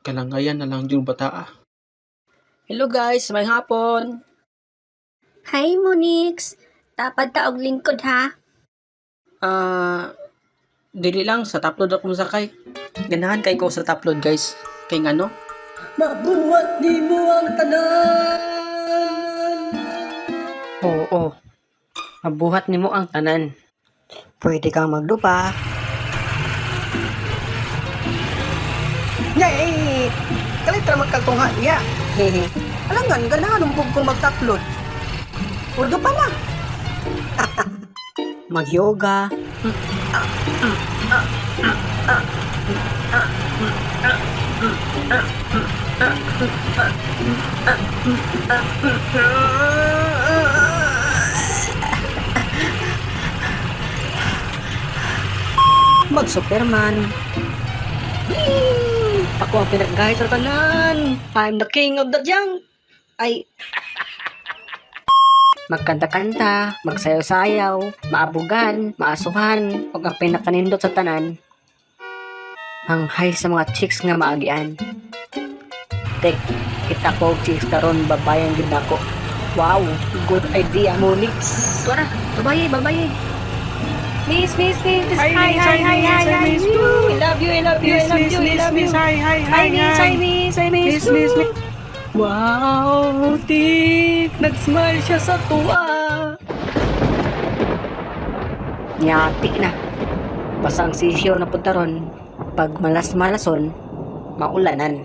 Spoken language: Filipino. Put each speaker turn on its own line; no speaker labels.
Kalangayan na lang yung bata.
Hello guys, may hapon.
Hi, Monix. Dapat ta og lingkod ha.
Dili lang sa taplod ako sakay. Ganahan kay ko sa taplod guys. Kay ngano? Mabuhat nimo ang tanan. Oo. Mabuhat nimo ang tanan. Pwede kang magdupa. Yay! Kalitra magkagtungha niya. Hehe. Alangan, ganahan ang kung magtaklod. Urdo pa na. Mag-yoga. Mag-Superman. Ako ang pinag-guide sa tanan. I'm the king of the junk. Ay. Magkanta-kanta, magsayaw-sayaw, maabugan, maasuhan, ug ang pinakanindot sa tanan, manghay sa mga chicks nga maagian. Tek, kita ko og chicks karon babayang gid nako. Wow, good idea, Monix. Tara, babaye. Miss. Hi. I love you. Hi, miss. Wow, Tik! Nag-smile siya sa tuwa! Nyati na. Basang sisyo na punta ron. Pag malas-malason, maulanan.